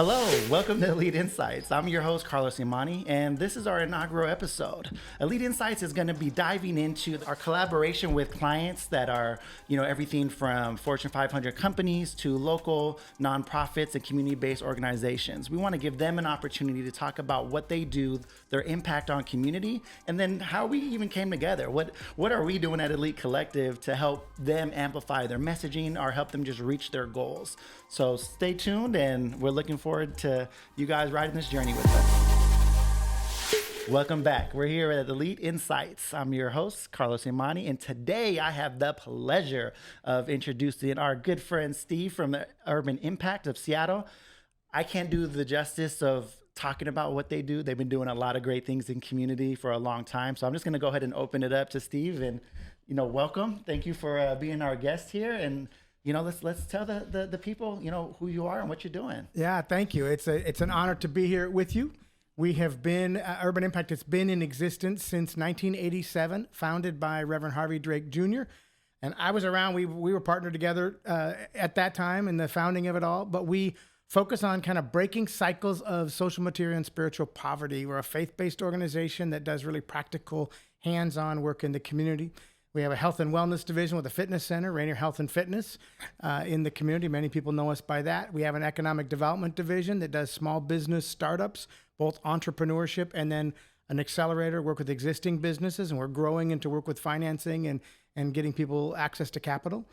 Hello, welcome to Elite Insights. I'm your host, Carlos Imani, and this is our inaugural episode. Elite Insights is going to be diving into our collaboration with clients that are, everything from Fortune 500 companies to local nonprofits and community-based organizations. We want to give them an opportunity to talk about what they do, their impact on community, and then how we even came together. What are we doing at Elite Collective to help them amplify their messaging or help them just reach their goals? So stay tuned, and we're looking forward to you guys riding this journey with us. Welcome back. We're here at Elite Insights. I'm your host, Carlos Imani, and today I have the pleasure of introducing our good friend Steve from the Urban Impact of Seattle. I can't do the justice of talking about what they do. They've been doing a lot of great things in community for a long time. So I'm just going to go ahead and open it up to Steve and, welcome. Thank you for being our guest here. And let's tell the people, who you are and what you're doing. Yeah, thank you. It's an honor to be here with you. We have been, Urban Impact has been in existence since 1987, founded by Reverend Harvey Drake Jr. And I was around, we were partnered together at that time in the founding of it all, but we focus on kind of breaking cycles of social, material, and spiritual poverty. We're a faith-based organization that does really practical, hands-on work in the community. We have a health and wellness division with a fitness center, Rainier Health and Fitness, in the community. Many people know us by that. We have an economic development division that does small business startups, both entrepreneurship and then an accelerator, work with existing businesses, and we're growing into work with financing and getting people access to capital.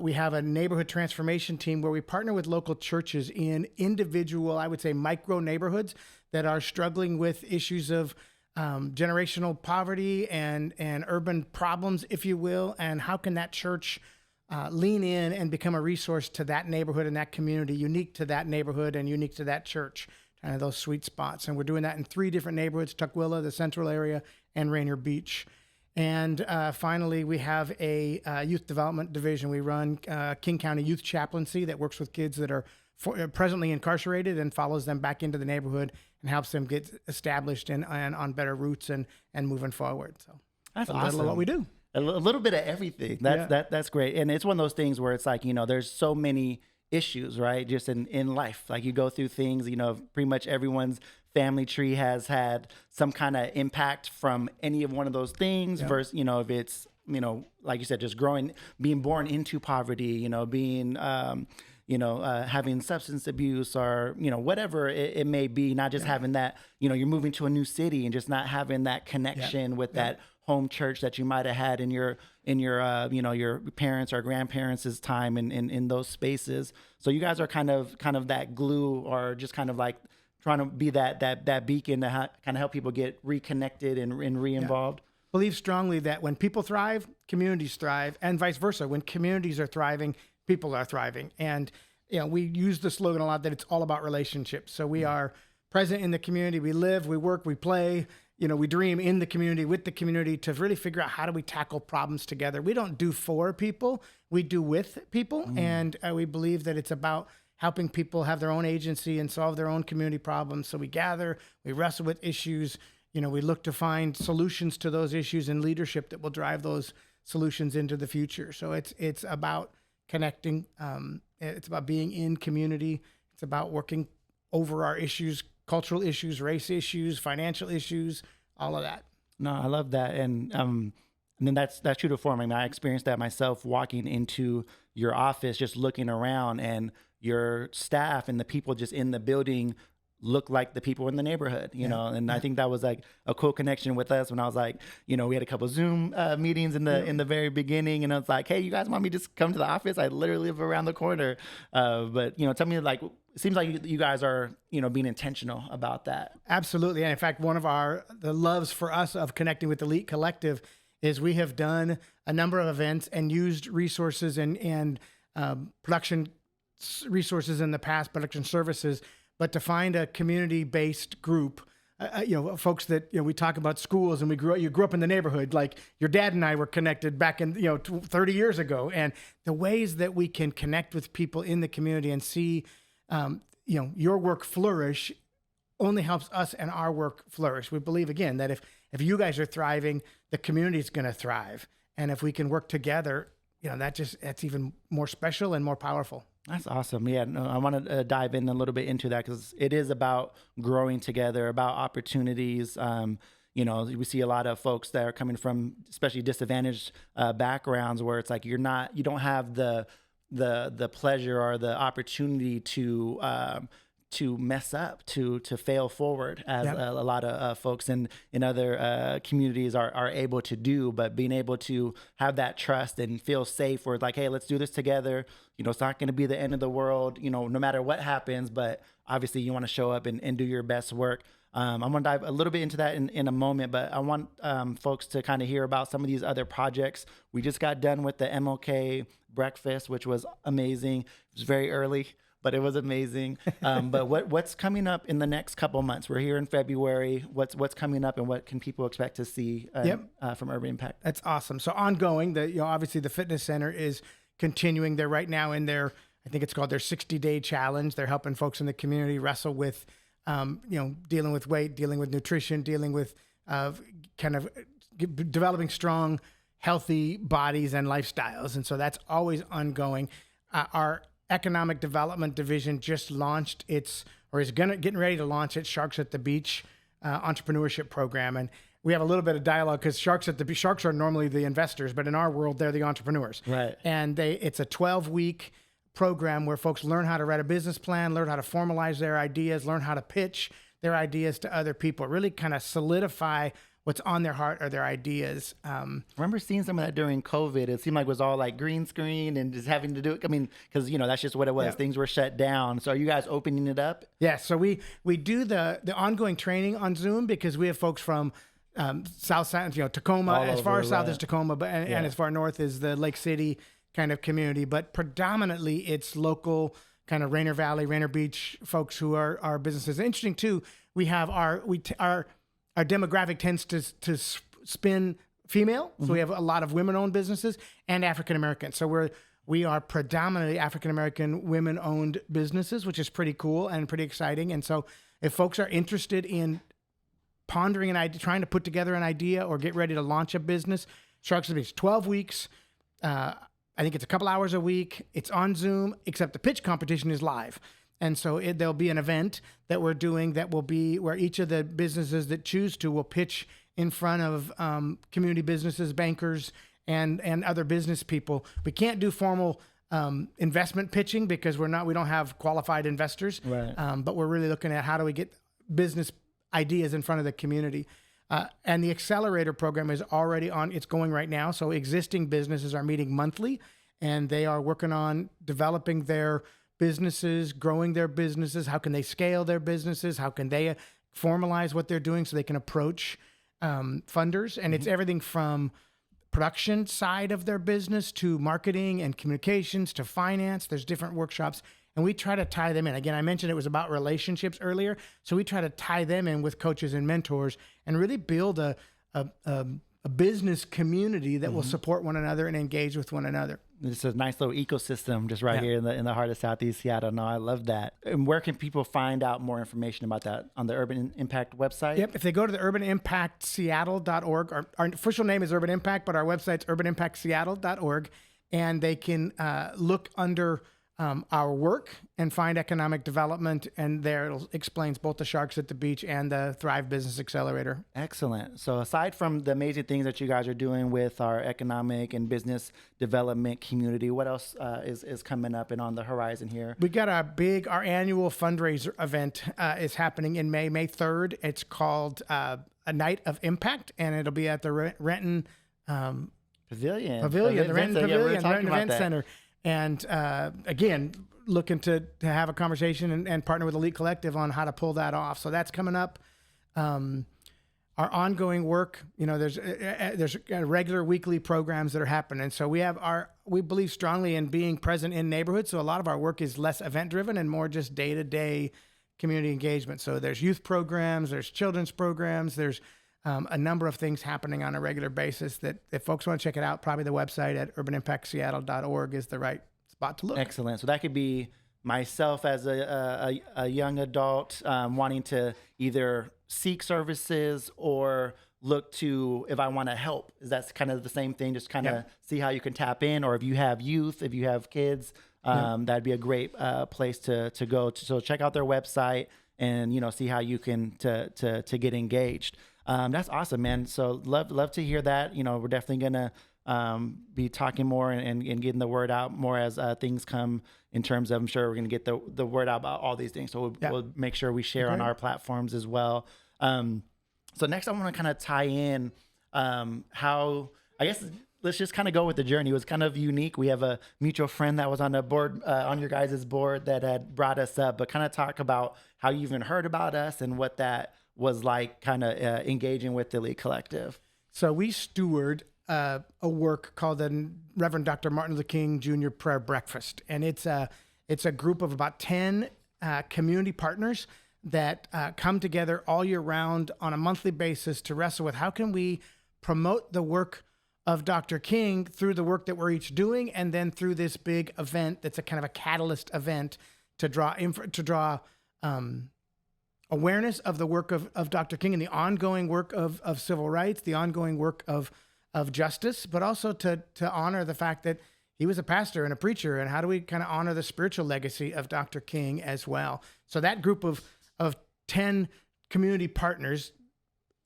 We have a neighborhood transformation team where we partner with local churches in individual, I would say, micro neighborhoods that are struggling with issues of generational poverty and urban problems, if you will, and how can that church lean in and become a resource to that neighborhood and that community, unique to that neighborhood and unique to that church, kind of those sweet spots. And we're doing that in 3 different neighborhoods: Tukwila, the Central area, and Rainier Beach. And finally, we have a youth development division. We run King County Youth Chaplaincy that works with kids that are presently incarcerated and follows them back into the neighborhood and helps them get established and on better roots and moving forward. So that's awesome. little of what we do. A little bit of everything. That's great. And it's one of those things where it's like, there's so many issues, right? Just in life, like you go through things, pretty much everyone's family tree has had some kind of impact from any of one of those things versus, if it's, like you said, just being born into poverty, being, having substance abuse or, whatever it may be, not just having that, you're moving to a new city and just not having that connection with that home church that you might have had in your your parents or grandparents' time in those spaces. So you guys are kind of that glue, or just kind of like trying to be that beacon to kind of help people get reconnected and re-involved. Believe strongly that when people thrive, communities thrive, and vice versa. When communities are thriving, people are thriving. And, we use the slogan a lot that it's all about relationships. So we are present in the community. We live, we work, we play, we dream in the community, with the community, to really figure out how do we tackle problems together. We don't do for people, we do with people. And we believe that it's about helping people have their own agency and solve their own community problems. So we gather, we wrestle with issues, we look to find solutions to those issues and leadership that will drive those solutions into the future. So it's about connecting. It's about being in community. It's about working over our issues, cultural issues, race issues, financial issues, all of that. No, I love that. And then that's true to form. I mean, I experienced that myself walking into your office, just looking around, and your staff and the people just in the building look like the people in the neighborhood, and I think that was like a cool connection with us when I was like, we had a couple of Zoom meetings in the very beginning, and I was like, hey, you guys want me to just come to the office? I literally live around the corner. But, tell me, like, it seems like you guys are, being intentional about that. Absolutely. And in fact, one of the loves for us of connecting with Elite Collective is we have done a number of events and used resources and production resources in the past, production services, but to find a community-based group, folks that, we talk about schools, and you grew up in the neighborhood, like your dad and I were connected back in, 30 years ago. And the ways that we can connect with people in the community and see, your work flourish only helps us and our work flourish. We believe, again, that if you guys are thriving, the community is going to thrive. And if we can work together, that's even more special and more powerful. That's awesome. Yeah, no, I want to dive in a little bit into that because it is about growing together, about opportunities. We see a lot of folks that are coming from especially disadvantaged backgrounds where it's like you don't have the pleasure or the opportunity to mess up, to fail forward, as a lot of folks in other communities are able to do. But being able to have that trust and feel safe, where it's like, hey, let's do this together. It's not going to be the end of the world, no matter what happens. But obviously, you want to show up and do your best work. I'm going to dive a little bit into that in a moment, but I want folks to kind of hear about some of these other projects. We just got done with the MLK Breakfast, which was amazing. It was very early, but it was amazing. But what's coming up in the next couple months? We're here in February. What's coming up, and what can people expect to see from Urban Impact? That's awesome. So ongoing, obviously the fitness center is continuing. They're right now in I think it's called their 60-day challenge. They're helping folks in the community wrestle with, dealing with weight, dealing with nutrition, dealing with developing strong, healthy bodies and lifestyles. And so that's always ongoing. Our economic development division just launched getting ready to launch its Sharks at the Beach entrepreneurship program. And we have a little bit of dialogue because sharks are normally the investors, but in our world, they're the entrepreneurs. Right. And it's a 12-week program where folks learn how to write a business plan, learn how to formalize their ideas, learn how to pitch their ideas to other people, really kind of solidify what's on their heart or their ideas. I remember seeing some of that during COVID. It seemed like it was all like green screen and just having to do it. I mean, because, that's just what it was. Yeah. Things were shut down. So are you guys opening it up? Yeah. So we do the ongoing training on Zoom because we have folks from South Side, Tacoma, all as far as south as Tacoma, and as far north as the Lake City kind of community. But predominantly it's local kind of Rainier Valley, Rainier Beach folks who are our businesses. Interesting too, we have our demographic tends to spin female. So we have a lot of women-owned businesses and African-American. So we are predominantly African-American women-owned businesses, which is pretty cool and pretty exciting. And so if folks are interested in pondering an idea, trying to put together an idea or get ready to launch a business, Sharks at the Beach, 12 weeks. I think it's a couple hours a week. It's on Zoom, except the pitch competition is live. And so there'll be an event that we're doing that will be where each of the businesses that choose to will pitch in front of community businesses, bankers, and other business people. We can't do formal investment pitching because we don't have qualified investors. Right. But we're really looking at how do we get business ideas in front of the community. And the accelerator program is already it's going right now. So existing businesses are meeting monthly, and they are working on developing their businesses, growing their businesses. How can they scale their businesses? How can they formalize what they're doing so they can approach funders? And it's everything from production side of their business to marketing and communications to finance. There's different workshops. And we try to tie them in. Again, I mentioned it was about relationships earlier. So we try to tie them in with coaches and mentors and really build a business community that will support one another and engage with one another. It's a nice little ecosystem just right here in the heart of Southeast Seattle. No, I love that. And where can people find out more information about that? On the Urban Impact website? Yep. If they go to the urbanimpactseattle.org, our official name is Urban Impact, but our website's urbanimpactseattle.org, and they can look under our work and find economic development, and there it explains both the Sharks at the Beach and the Thrive Business Accelerator. Excellent. So aside from the amazing things that you guys are doing with our economic and business development community, what else is coming up and on the horizon here? We got our annual fundraiser event is happening in May 3rd. It's called A Night of Impact, and it'll be at the Renton Pavilion, the Renton Pavilion, Renton Event Center. And again, looking to have a conversation and partner with Elite Collective on how to pull that off. So that's coming up. Our ongoing work, there's regular weekly programs that are happening. So we believe strongly in being present in neighborhoods. So a lot of our work is less event driven and more just day-to-day community engagement. So there's youth programs, there's children's programs, there's a number of things happening on a regular basis that if folks want to check it out, probably the website at urbanimpactseattle.org is the right spot to look. Excellent. So that could be myself as a young adult wanting to either seek services or look to if I want to help? Is that kind of the same thing? Just kind of see how you can tap in, or if you have youth, if you have kids, that'd be a great place to go. So check out their website and, see how you can to get engaged. That's awesome, man. So love to hear that. We're definitely gonna be talking more and getting the word out more as things come in terms of, I'm sure we're going to get the word out about all these things. So we'll make sure we share on our platforms as well. So next I want to kind of tie in how, I guess, let's just kind of go with the journey. It was kind of unique. We have a mutual friend that was on the board, on your guys' board, that had brought us up, but kind of talk about how you even heard about us and what that was like, kind of engaging with the Elite Collective. So we steward a work called the Reverend Dr. Martin Luther King Jr. Prayer Breakfast. And it's a group of about 10 community partners that come together all year round on a monthly basis to wrestle with how can we promote the work of Dr. King through the work that we're each doing, and then through this big event that's a kind of a catalyst event to draw awareness of the work of Dr. King and the ongoing work of civil rights, the ongoing work of justice, but also to honor the fact that he was a pastor and a preacher, and how do we kind of honor the spiritual legacy of Dr. King as well. So that group of 10 community partners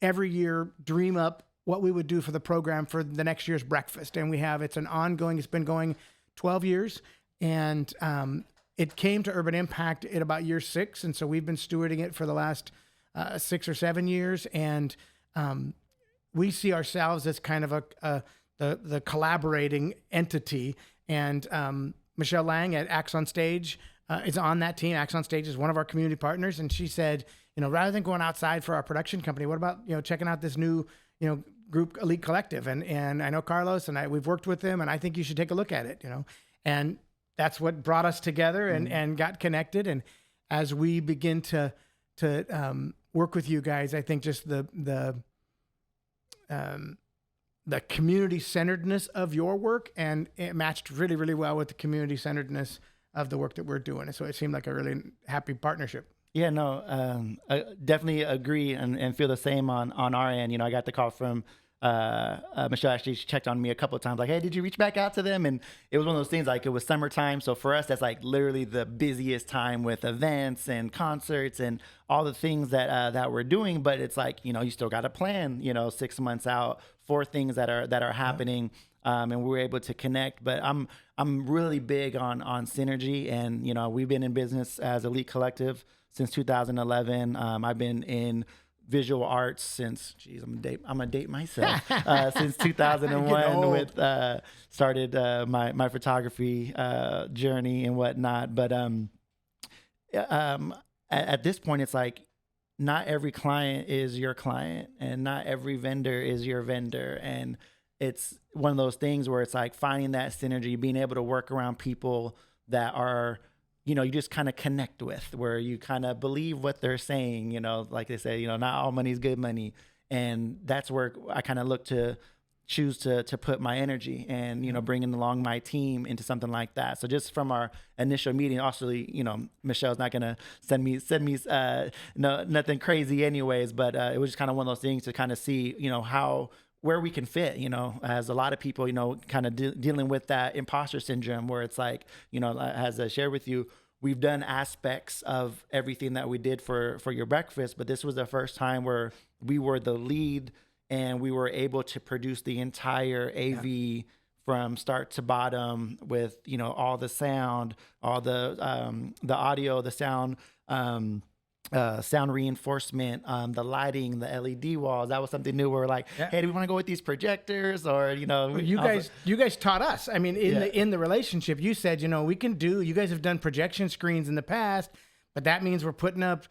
every year dream up what we would do for the program for the next year's breakfast. And it's been going 12 years, and it came to Urban Impact at about year 6. And so we've been stewarding it for the last 6 or 7 years. And we see ourselves as kind of the collaborating entity. And Michelle Lang at Acts on Stage is on that team. Acts on Stage is one of our community partners. And she said, rather than going outside for our production company, what about, checking out this new, group, Elite Collective? And I know Carlos and we've worked with them, and I think you should take a look at it, and that's what brought us together and got connected. And as we begin to work with you guys, I think just the community centeredness of your work, and it matched really, really well with the community centeredness of the work that we're doing. So it seemed like a really happy partnership. Yeah, no, I definitely agree and feel the same on our end. I got the call from Michelle. Actually, she checked on me a couple of times, like, hey, did you reach back out to them? And it was one of those things, like, it was summertime. So for us, that's like literally the busiest time with events and concerts and all the things that we're doing. But it's like, you still got to plan, 6 months out for things that are happening. And we were able to connect. But I'm really big on synergy. And, we've been in business as Elite Collective since 2011. I've been in visual arts since, I'm gonna date myself, since 2001 with started my photography journey and whatnot. But at this point, it's like, not every client is your client, and not every vendor is your vendor. And it's one of those things where it's like finding that synergy, being able to work around people that are, you just kind of connect with, where you kind of believe what they're saying, like they say, not all money is good money. And that's where I kind of look to choose to put my energy and, bringing along my team into something like that. So just from our initial meeting, also, Michelle's not going to send me nothing crazy anyways, but it was just kind of one of those things to kind of see, where we can fit, as a lot of people, kind of dealing with that imposter syndrome, where it's like, as I shared with you, we've done aspects of everything that we did for your breakfast, but this was the first time where we were the lead and we were able to produce the entire AV from start to bottom with, all the sound, all the audio, the sound, sound reinforcement, the lighting, the LED walls. That was something new. We're like, hey, do we want to go with these projectors? Or, you guys taught us. I mean, in the relationship, you said, you guys have done projection screens in the past, but that means we're putting up,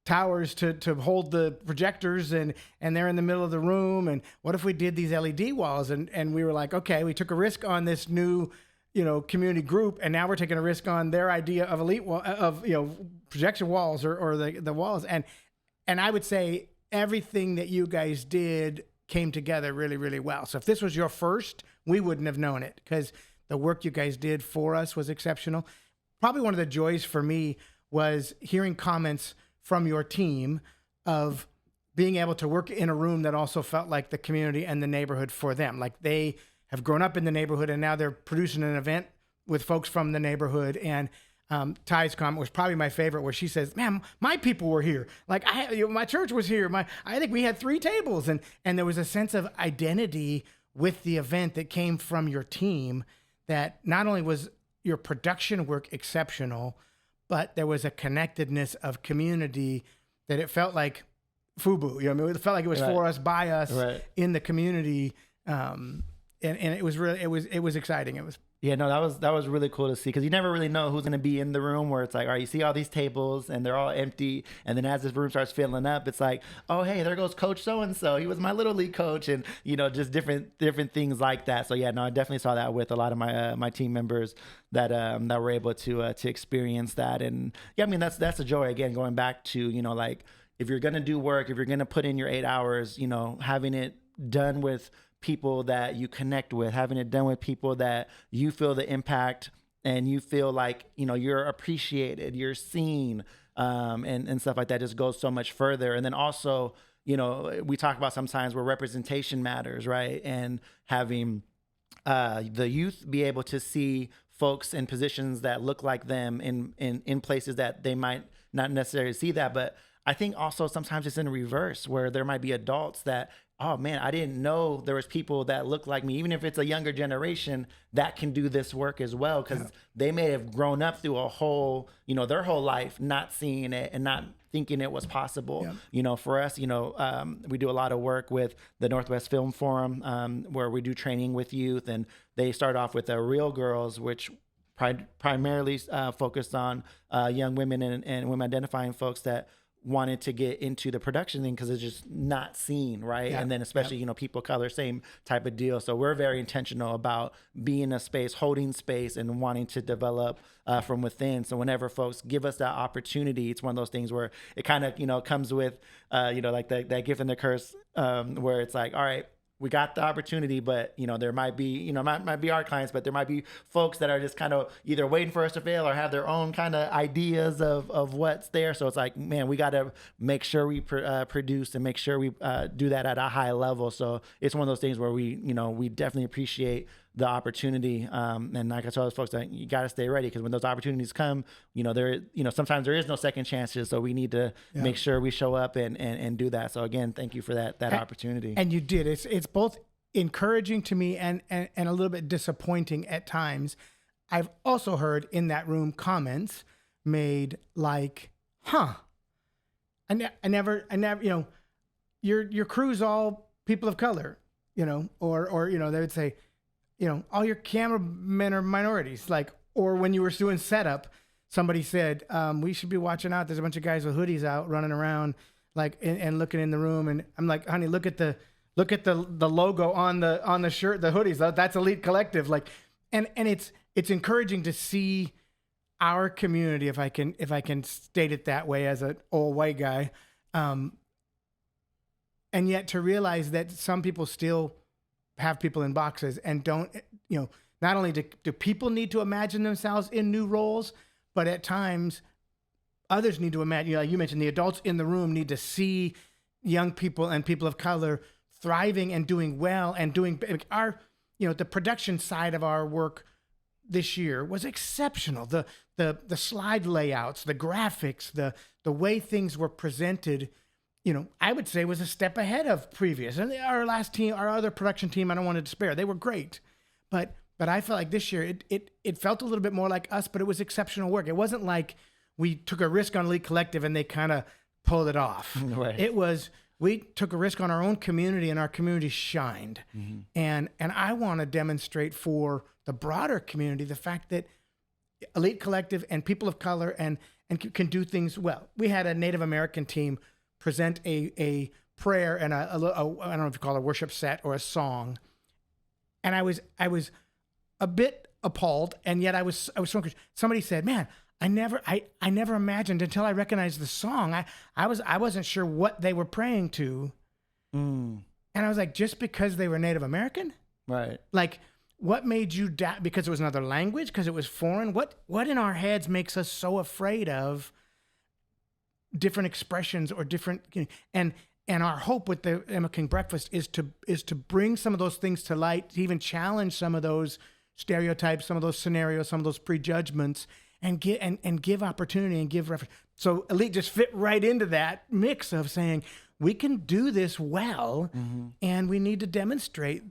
towers to hold the projectors, and they're in the middle of the room. And what if we did these LED walls? And we were like, okay, we took a risk on this new community group, and now we're taking a risk on their idea of projection walls or the walls. And I would say everything that you guys did came together really, really well. So if this was your first, we wouldn't have known it, because the work you guys did for us was exceptional. Probably one of the joys for me was hearing comments from your team of being able to work in a room that also felt like the community and the neighborhood for them. Like they have grown up in the neighborhood and now they're producing an event with folks from the neighborhood. And Ty's comment was probably my favorite, where she says, "Man, my people were here. Like my church was here. I think we had 3 tables." And there was a sense of identity with the event that came from your team, that not only was your production work exceptional, but there was a connectedness of community that it felt like FUBU. You know, it felt like it was for us, by us, in the community. And it was really, it was exciting. It was. Yeah, no, that was really cool to see, because you never really know who's going to be in the room, where it's like, all right, you see all these tables and they're all empty, and then as this room starts filling up, it's like, oh, hey, there goes Coach so-and-so. He was my little league coach, and, you know, just different things like that. So yeah, no, I definitely saw that with a lot of my my team members that were able to experience that. And yeah, I mean, that's a joy. Again, going back to, you know, like, if you're going to do work, if you're going to put in your 8 hours, you know, having it done with people that you connect with, having it done with people that you feel the impact and you feel like, you know, you're appreciated, you're seen, and stuff like that just goes so much further. And then also, you know, we talk about sometimes where representation matters, right? And having the youth be able to see folks in positions that look like them in places that they might not necessarily see that. But I think also sometimes it's in reverse, where there might be adults that, oh man, I didn't know there was people that look like me, even if it's a younger generation that can do this work as well, because they may have grown up through a whole, you know, their whole life not seeing it and not thinking it was possible. Yeah. You know, for us, you know, we do a lot of work with the Northwest Film Forum, where we do training with youth, and they start off with Real Girls, which primarily focused on young women and women identifying folks that wanted to get into the production thing because it's just not seen, right? Yeah. And then especially, you know, people of color, same type of deal. So we're very intentional about being a space, holding space, and wanting to develop from within. So whenever folks give us that opportunity, it's one of those things where it kind of, you know, comes with, you know, like that gift and the curse, where it's like, all right, we got the opportunity, but, you know, there might be, you know, might be our clients, but there might be folks that are just kind of either waiting for us to fail or have their own kind of ideas of what's there. So it's like, man, we got to make sure we produce and make sure we do that at a high level. So it's one of those things where we, you know, we definitely appreciate the opportunity. And like I tell those folks, that you got to stay ready, because when those opportunities come, you know, sometimes there is no second chances. So we need to make sure we show up and do that. So again, thank you for that opportunity. And you did. It's both encouraging to me and a little bit disappointing at times. I've also heard in that room comments made like, I never, you know, your crew's all people of color, you know, or, you know, they would say, you know, all your cameramen are minorities. Like, or when you were doing setup, somebody said, we should be watching out. There's a bunch of guys with hoodies out running around, like, and looking in the room. And I'm like, honey, look at the logo on the shirt, the hoodies. That's Elite Collective. Like, and it's encouraging to see our community, if I can state it that way as an old white guy, and yet to realize that some people still have people in boxes and don't, you know, not only do people need to imagine themselves in new roles, but at times others need to imagine, you know, like you mentioned, the adults in the room need to see young people and people of color thriving and doing well and doing our, you know, the production side of our work this year was exceptional. The slide layouts, the graphics, the way things were presented, you know, I would say was a step ahead of previous. And our last team, our other production team, I don't want to despair. They were great. But I felt like this year it felt a little bit more like us, but it was exceptional work. It wasn't like we took a risk on Elite Collective and they kind of pulled it off. Right. It was, we took a risk on our own community and our community shined. Mm-hmm. And I want to demonstrate for the broader community the fact that Elite Collective and people of color and can do things well. We had a Native American team present a prayer and a I don't know if you call it a worship set or a song. And I was a bit appalled, and yet I was so encouraged. Somebody said, "Man, I never imagined until I recognized the song. I wasn't sure what they were praying to." And I was like, just because they were Native American? Right. Like, what made you doubt? Because it was another language? Because it was foreign? What in our heads makes us so afraid of different expressions or different, you know, And our hope with the MLK Breakfast is to bring some of those things to light, to even challenge some of those stereotypes, some of those scenarios, some of those prejudgments, and give opportunity and give reference. So Elite just fit right into that mix of saying we can do this well, and we need to demonstrate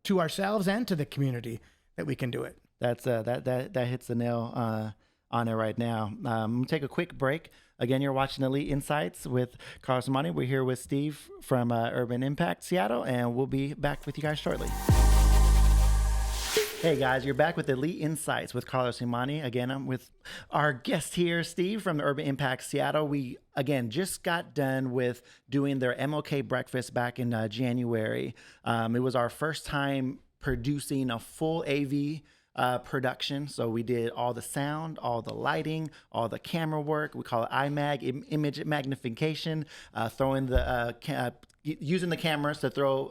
to ourselves and to the community that we can do it. That's that hits the nail on it right now. We'll take a quick break. Again, you're watching Elite Insights with Carlos Imani. We're here with Steve from Urban Impact Seattle, and we'll be back with you guys shortly. Hey guys, you're back with Elite Insights with Carlos Imani. Again, I'm with our guest here, Steve from the Urban Impact Seattle. We, again, just got done with doing their MLK Breakfast back in January. It was our first time producing a full AV production. So we did all the sound, all the lighting, all the camera work. We call it IMAG, image magnification, throwing using the cameras to throw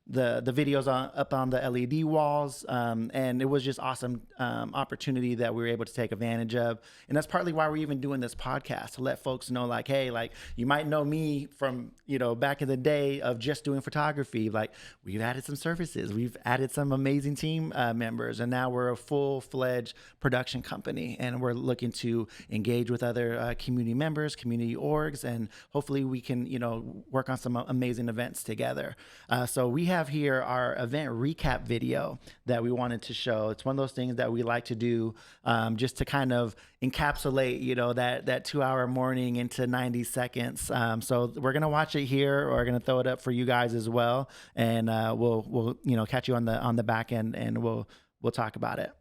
the videos up on the LED walls, and it was just awesome opportunity that we were able to take advantage of. And that's partly why we're even doing this podcast, to let folks know, like, hey, like, you might know me from, back in the day of just doing photography. Like, we've added some services, we've added some amazing team members, and now we're a full-fledged production company, and we're looking to engage with other community members, community orgs, and hopefully we can, work on some amazing events together. So we have here our event recap video that we wanted to show. It's one of those things that we like to do just to kind of encapsulate, that 2-hour morning into 90 seconds. So we're going to watch it here, or we're going to throw it up for you guys as well. And we'll catch you on the back end, and we'll talk about it.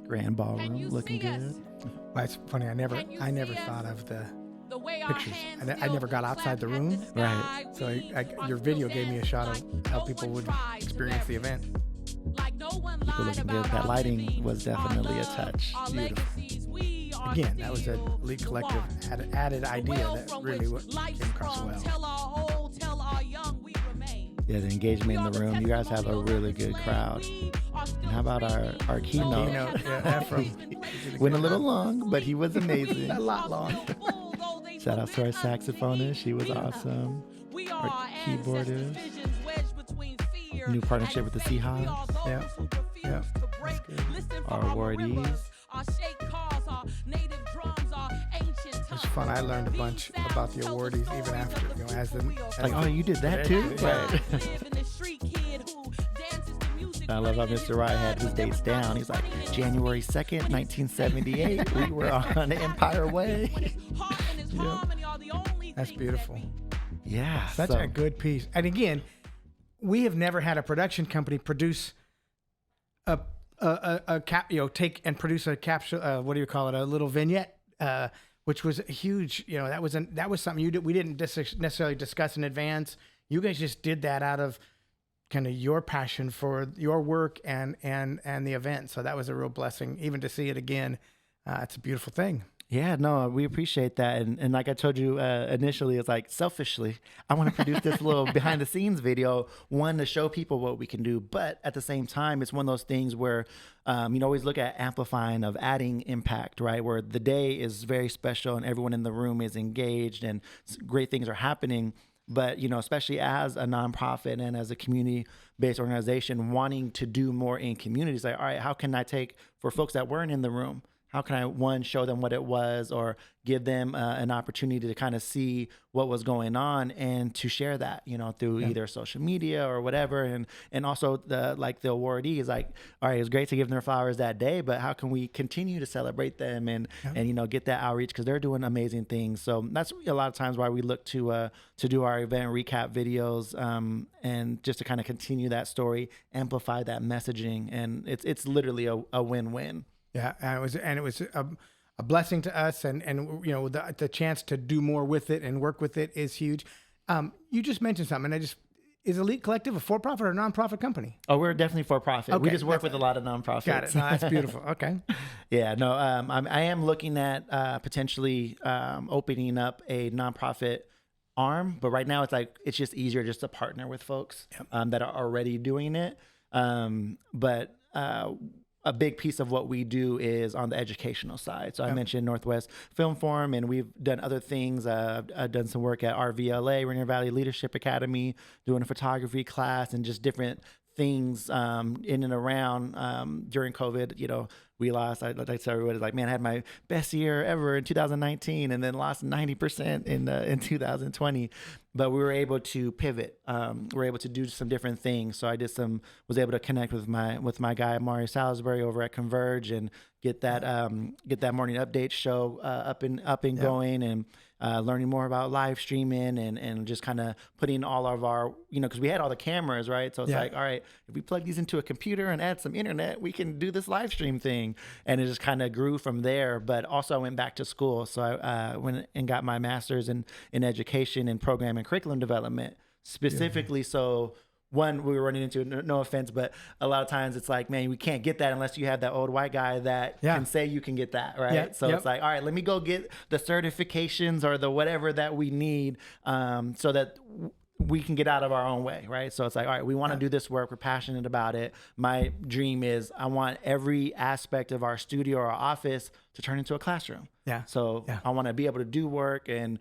Grand ballroom looking good. Well, it's funny. I never thought of the pictures. I never got outside the room. Right. So your video gave me a shot of how people would experience the event. People looking good. That lighting was definitely a touch. Beautiful. Again, that was a Elite Collective added idea that really came across well. Yeah, the engagement in the room. You guys have a really good crowd. And how about our keynote? Yeah, Ephraim. Went a little long, but he was amazing. A lot long. Shout out to our saxophonist. She was awesome. Our keyboardist. New partnership with the Seahawks. Yeah. Our awardees. It's fun. I learned a bunch about the awardees even after, you did that too? Right. I love how Mr. Wright had his dates down. He's like, January 2nd, 1978, we were on Empire Way. Yep. That's beautiful. Yeah. Such a good piece. And again, we have never had a production company produce take and produce a capsule, what do you call it? A little vignette, which was huge. That was something we didn't necessarily discuss in advance. You guys just did that out of kind of your passion for your work and the event. So that was a real blessing, even to see it again. It's a beautiful thing. Yeah, no, we appreciate that. And like I told you initially, it's like selfishly, I want to produce this little behind the scenes video, one, to show people what we can do. But at the same time, it's one of those things where, always look at amplifying, of adding impact, right? Where the day is very special and everyone in the room is engaged and great things are happening. But, especially as a nonprofit and as a community-based organization wanting to do more in communities, like, all right, how can I take, for folks that weren't in the room, how can I, one, show them what it was, or give them an opportunity to kind of see what was going on and to share that, through either social media or whatever. And also the awardee is like, all right, it's great to give them their flowers that day, but how can we continue to celebrate them and get that outreach, because they're doing amazing things. So that's a lot of times why we look to do our event recap videos, and just to kind of continue that story, amplify that messaging. And it's literally a win-win. Yeah, and it was a blessing to us, and the chance to do more with it and work with it is huge. You just mentioned something, and is Elite Collective a for-profit or nonprofit company? Oh, we're definitely for-profit. Okay, we just work with a lot of nonprofits. Got it. No, that's beautiful. Okay. Yeah, no, I am looking at potentially opening up a nonprofit arm, but right now it's just easier just to partner with folks that are already doing it. But a big piece of what we do is on the educational side. So I mentioned Northwest Film Forum, and we've done other things. I've done some work at RVLA, Rainier Valley Leadership Academy, doing a photography class and just different things in and around during COVID. You know, we lost, I like to tell everybody, like, man, I had my best year ever in 2019 and then lost 90% in 2020. But we were able to pivot. We were able to do some different things. So I was able to connect with my guy, Mario Salisbury, over at Converge, and get that morning update show up and going, and learning more about live streaming and just kind of putting all of our, because we had all the cameras, right? So it's like, all right, if we plug these into a computer and add some internet, we can do this live stream thing. And it just kind of grew from there. But also I went back to school. So I went and got my master's in education and program and curriculum development, specifically. So one, we were running into, no offense, but a lot of times it's like, man, we can't get that unless you have that old white guy that can say you can get that, right? So it's like, all right, let me go get the certifications or the whatever that we need so that we can get out of our own way, right? So it's like, all right, we want to do this work. We're passionate about it. My dream is I want every aspect of our studio or our office to turn into a classroom. So I want to be able to do work and,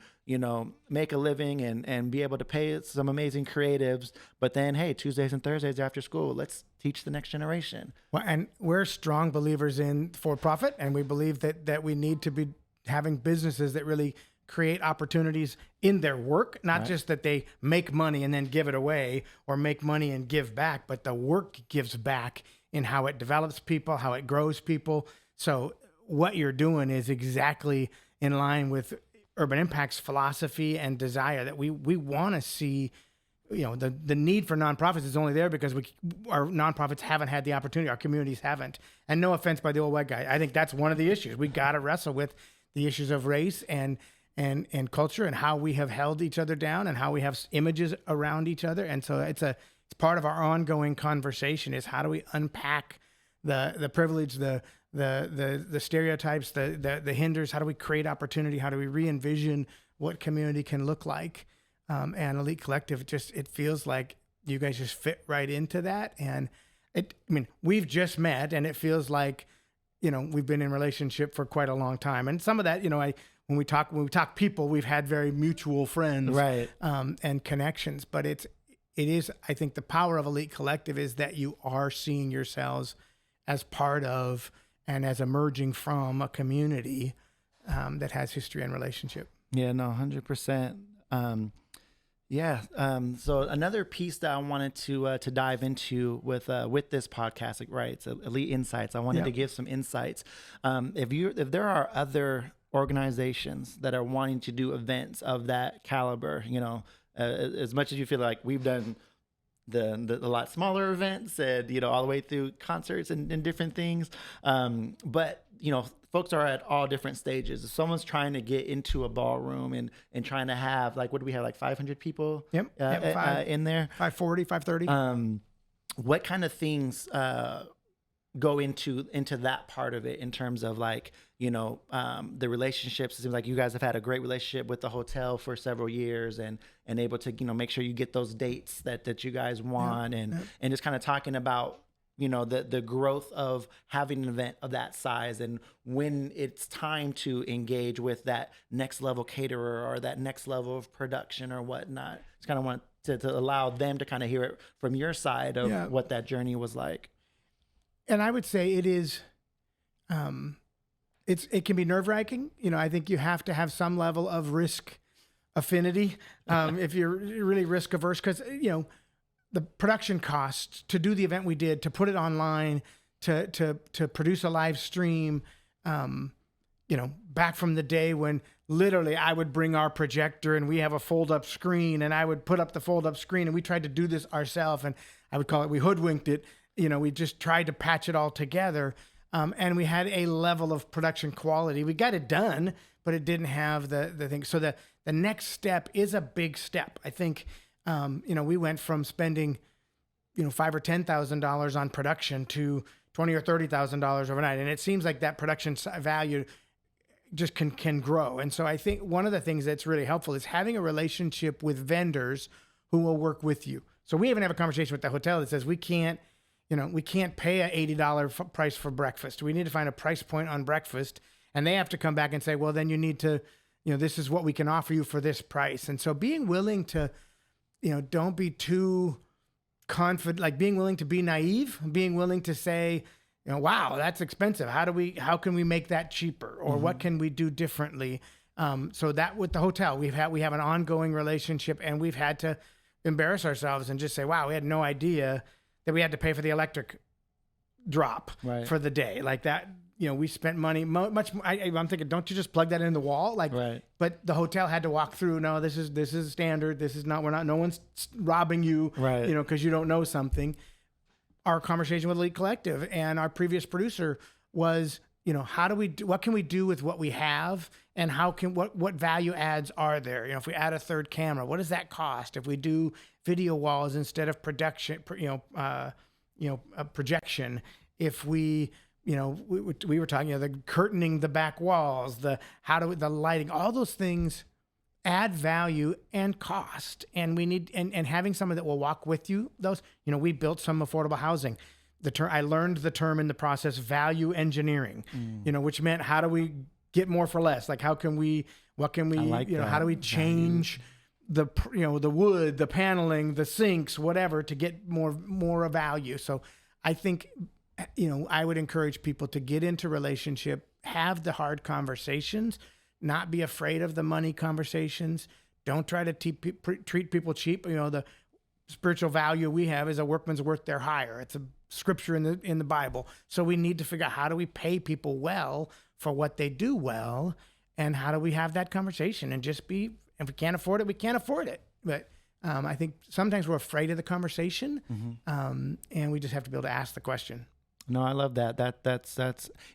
make a living and be able to pay some amazing creatives. But then, hey, Tuesdays and Thursdays after school, let's teach the next generation. Well, and we're strong believers in for-profit, and we believe that we need to be having businesses that really create opportunities in their work, not just that they make money and then give it away, or make money and give back, but the work gives back in how it develops people, how it grows people. So what you're doing is exactly in line with Urban Impact's philosophy and desire, that we want to see, the need for nonprofits is only there because our nonprofits haven't had the opportunity, our communities haven't. And no offense by the old white guy, I think that's one of the issues. We got to wrestle with the issues of race and culture, and how we have held each other down, and how we have images around each other. And so it's part of our ongoing conversation is how do we unpack the privilege, the stereotypes, the hinders, how do we create opportunity? How do we re-envision what community can look like? And Elite Collective, it feels like you guys just fit right into that. And we've just met, and it feels like, we've been in relationship for quite a long time. And some of that, when we talk people, we've had very mutual friends, right? And connections. But it is, I think the power of Elite Collective is that you are seeing yourselves as part of and as emerging from a community that has history and relationship. Yeah, no, 100%. So another piece that I wanted to dive into with this podcast, right? So Elite Insights. I wanted to give some insights. If there are other organizations that are wanting to do events of that caliber, as much as you feel like we've done the lot smaller events and all the way through concerts and different things, but folks are at all different stages. If someone's trying to get into a ballroom and trying to have, like, what do we have, like 500 people in there? 540, 530. What kind of things go into that part of it in terms of, like, the relationships? It seems like you guys have had a great relationship with the hotel for several years and able to, make sure you get those dates that you guys want, and just kind of talking about, the growth of having an event of that size, and when it's time to engage with that next level caterer or that next level of production or whatnot. Just kind of want to allow them to kind of hear it from your side of what that journey was like. And I would say it is, it can be nerve-wracking. I think you have to have some level of risk affinity if you're really risk averse, because, the production costs to do the event we did, to put it online, to produce a live stream, back from the day when literally I would bring our projector and we have a fold-up screen, and I would put up the fold-up screen, and we tried to do this ourselves, and I would call it, we hoodwinked it. We just tried to patch it all together. And we had a level of production quality. We got it done, but it didn't have the thing. So the next step is a big step. I think, we went from spending, $5,000 or $10,000 on production to $20,000 or $30,000 overnight. And it seems like that production value just can grow. And so I think one of the things that's really helpful is having a relationship with vendors who will work with you. So we even have a conversation with the hotel that says we can't we can't pay a $80 price for breakfast. We need to find a price point on breakfast, and they have to come back and say, well, then you need to, this is what we can offer you for this price. And so being willing to, don't be too confident, like being willing to be naive, being willing to say, wow, that's expensive. How can we make that cheaper? Or what can we do differently? So that with the hotel, we have an ongoing relationship, and we've had to embarrass ourselves and just say, wow, we had no idea that we had to pay for the electric drop for the day like that. We spent money much more. I'm thinking, don't you just plug that in the wall? But the hotel had to walk through. No, this is standard. This is not, no one's robbing you, because you don't know something. Our conversation with Elite Collective and our previous producer was, what can we do with what we have, and what value adds are there? If we add a third camera, what does that cost? If we do video walls instead of projection, a projection, if we were talking, the curtaining the back walls, the lighting, all those things add value and cost. And we need, and having someone that will walk with you, we built some affordable housing. I learned the term in the process, value engineering, which meant, how do we get more for less? Like, what can we, how do we change the wood, the paneling, the sinks, whatever, to get more value? So I think, I would encourage people to get into relationship, have the hard conversations, not be afraid of the money conversations. Don't try to treat people cheap. The spiritual value we have is a workman's worth their hire. It's a scripture in the Bible. So we need to figure out, how do we pay people well for what they do well, and how do we have that conversation and just be, if we can't afford it, we can't afford it. But I think sometimes we're afraid of the conversation, and we just have to be able to ask the question. No, I love that. That's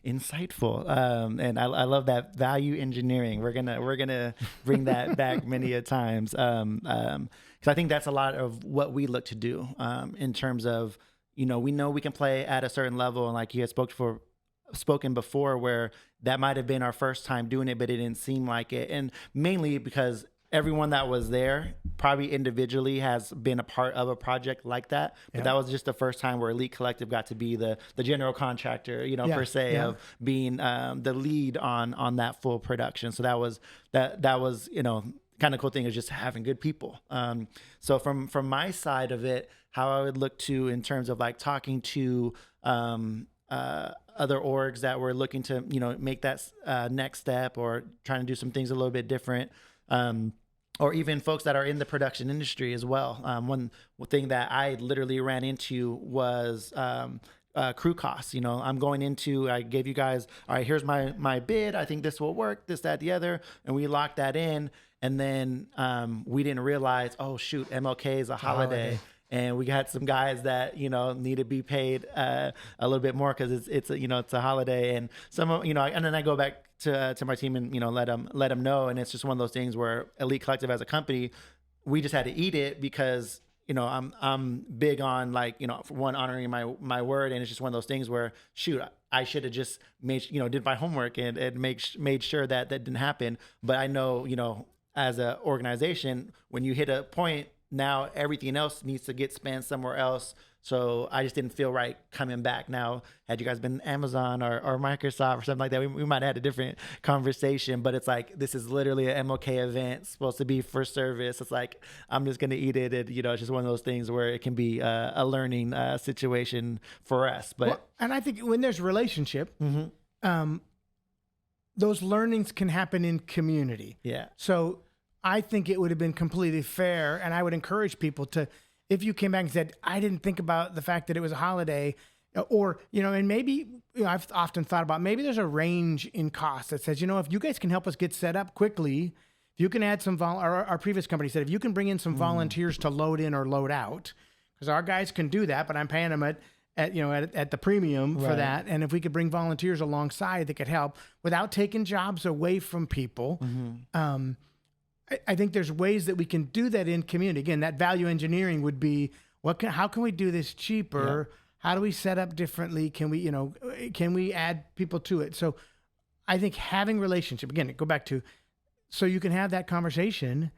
insightful, and I love that value engineering. We're gonna bring that back many a times, because I think that's a lot of what we look to do, in terms of, we know we can play at a certain level, and like you had spoken before, where that might have been our first time doing it, but it didn't seem like it, and mainly because everyone that was there probably individually has been a part of a project like that, but that was just the first time where Elite Collective got to be the general contractor, per se, of being the lead on that full production. So that was kind of cool thing, is just having good people. So from my side of it, how I would look to, in terms of like talking to other orgs that were looking to make that next step, or trying to do some things a little bit different, or even folks that are in the production industry as well. One thing that I literally ran into was crew costs. I gave you guys, all right, here's my bid. I think this will work, this, that, the other. And we locked that in. And then we didn't realize, oh, shoot, MLK is a holiday. And we got some guys that, need to be paid a little bit more, because it's a holiday. And and then I go back to my team and, let them know. And it's just one of those things where Elite Collective as a company, we just had to eat it, because, I'm big on, like, for one, honoring my word. And it's just one of those things where, shoot, I should have just did my homework and made sure that didn't happen. But I know, as an organization, when you hit a point, now everything else needs to get spent somewhere else. So I just didn't feel right coming back. Now, had you guys been Amazon or Microsoft or something like that, we might have had a different conversation. But it's like, this is literally an MLK event, supposed to be for service. It's like, I'm just going to eat it. And, it's just one of those things where it can be a learning situation for us. But and I think when there's relationship, those learnings can happen in community. Yeah. So I think it would have been completely fair, and I would encourage people to, if you came back and said, I didn't think about the fact that it was a holiday, or, and maybe, I've often thought about, maybe there's a range in cost that says, if you guys can help us get set up quickly, if you can add some, our previous company said, if you can bring in some volunteers to load in or load out, because our guys can do that, but I'm paying them at the premium for that. And if we could bring volunteers alongside that could help without taking jobs away from people, I think there's ways that we can do that in community. Again, that value engineering would be, how can we do this cheaper? Yeah. How do we set up differently? Can we add people to it? So I think having relationship, again, go back to, so you can have that conversation.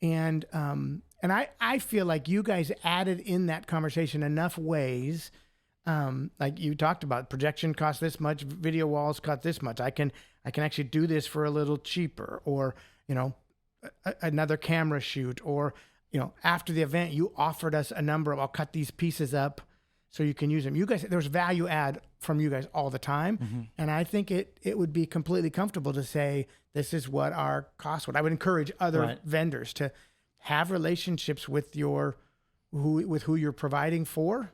And I feel like you guys added in that conversation enough ways Like you talked about, projection costs this much, video walls cost this much. I can actually do this for a little cheaper, or, another camera shoot, or, after the event, you offered us a number of, I'll cut these pieces up so you can use them. You guys, there's value add from you guys all the time. Mm-hmm. And I think it would be completely comfortable to say, this is what our cost would. I would encourage other vendors to have relationships with who you're providing for,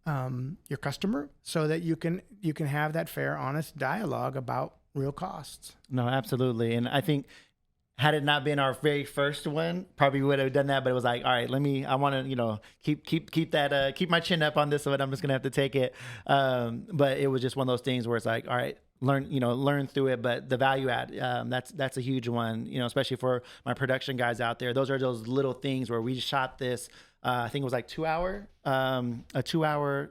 your customer, so that you can have that fair, honest dialogue about real costs. No, absolutely. And I think, had it not been our very first one, probably would have done that. But it was like, all right, I want to, keep my chin up on this one. I'm just going to have to take it. But it was just one of those things where it's like, all right, learn through it. But the value add, that's a huge one, especially for my production guys out there. Those are those little things where we shot this, I think it was like a 2-hour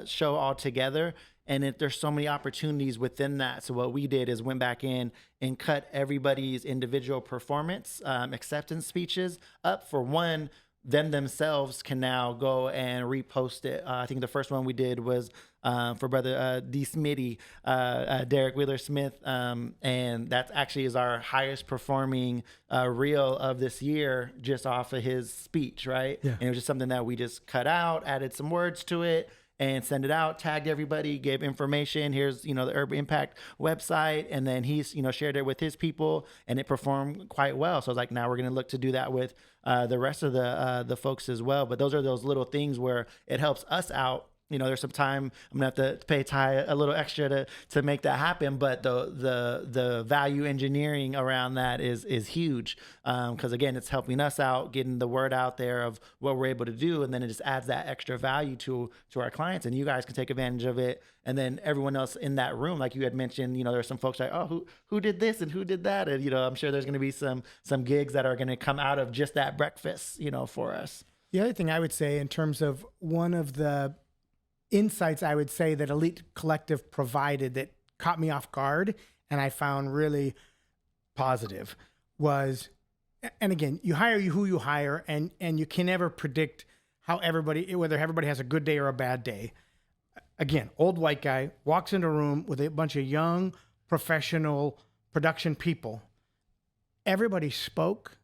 show altogether. And there's so many opportunities within that. So what we did is went back in and cut everybody's individual performance acceptance speeches up for one. Them themselves can now go and repost it. I think the first one we did was for brother D. Smitty, Derek Wheeler Smith, and that actually is our highest performing reel of this year, just off of his speech, right? Yeah. And it was just something that we just cut out, added some words to it, and send it out, tagged everybody, gave information. Here's, the Urban Impact website. And then he's, shared it with his people, and it performed quite well. So I was like, now we're going to look to do that with the rest of the folks as well. But those are those little things where it helps us out. There's some time I'm gonna have to pay Ty a little extra to make that happen, but the value engineering around that is huge, because again, it's helping us out, getting the word out there of what we're able to do, and then it just adds that extra value to our clients, and you guys can take advantage of it, and then everyone else in that room, like you had mentioned, there's some folks like, oh, who did this and who did that, and I'm sure there's gonna be some gigs that are gonna come out of just that breakfast, for us. The other thing I would say, in terms of one of the insights I would say that Elite Collective provided that caught me off guard and I found really positive was, and again, you hire who you hire, and you can never predict how whether everybody has a good day or a bad day. Again, old white guy walks into a room with a bunch of young professional production people. Everybody spoke.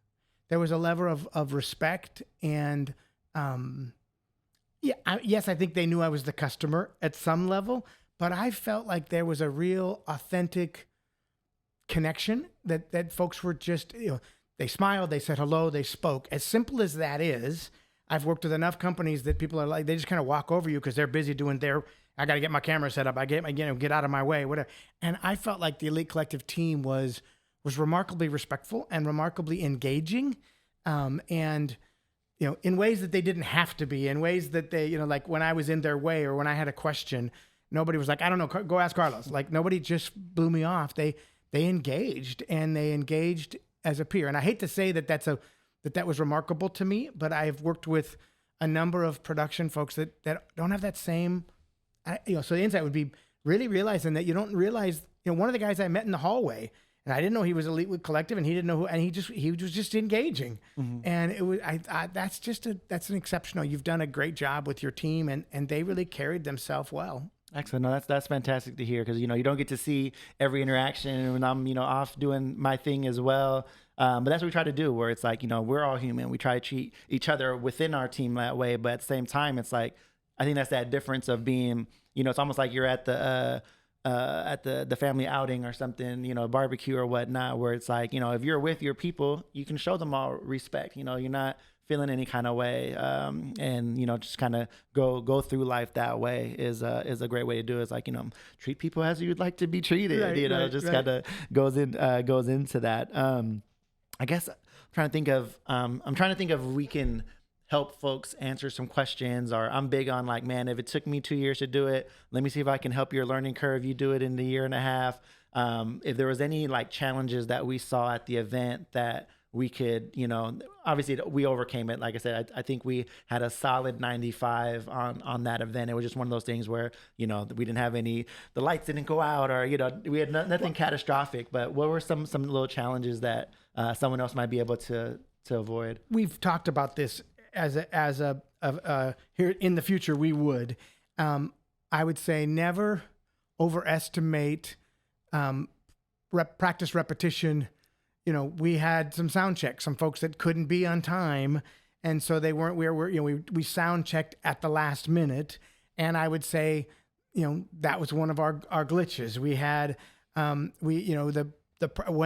There was a level of respect, and yes, I think they knew I was the customer at some level, but I felt like there was a real authentic connection that folks were just, they smiled, they said hello, they spoke. As simple as that is, I've worked with enough companies that people are like, they just kind of walk over you because they're busy doing I got to get my camera set up. Get out of my way, whatever. And I felt like the Elite Collective team was remarkably respectful and remarkably engaging. And in ways that they didn't have to be, in ways that they, like when I was in their way or when I had a question, nobody was like, I don't know, go ask Carlos. Like, nobody just blew me off. They engaged, and they engaged as a peer. And I hate to say that was remarkable to me, but I've worked with a number of production folks that don't have that same, so the insight would be really realizing that you don't realize, one of the guys I met in the hallway, and I didn't know he was Elite Collective, and he didn't know who, and he was just engaging. Mm-hmm. And it was, that's an exceptional. You've done a great job with your team, and they really carried themselves well. Excellent. No, that's fantastic to hear, because, you don't get to see every interaction when I'm, off doing my thing as well. But that's what we try to do, where it's like, we're all human. We try to treat each other within our team that way. But at the same time, it's like, I think that's that difference of being, it's almost like you're at the family outing or something, barbecue or whatnot, where it's like, if you're with your people, you can show them all respect, you're not feeling any kind of way, and just kind of go through life that way is a great way to do it. It's like, treat people as you'd like to be treated, kind of goes into that. I guess I'm trying to think of if we can help folks answer some questions, or I'm big on like, man, if it took me 2 years to do it, let me see if I can help your learning curve. You do it in a year and a half. If there was any like challenges that we saw at the event that we could, obviously we overcame it. Like I said, I think we had a solid 95 on that event. It was just one of those things where, we didn't have the lights didn't go out, or, we had nothing catastrophic, but what were some little challenges that someone else might be able to avoid? We've talked about this as a here in the future we would. I would say never overestimate practice repetition. You know, we had some sound checks, some folks that couldn't be on time, and so they weren't. We sound checked at the last minute, and I would say, you know, that was one of our glitches. We had when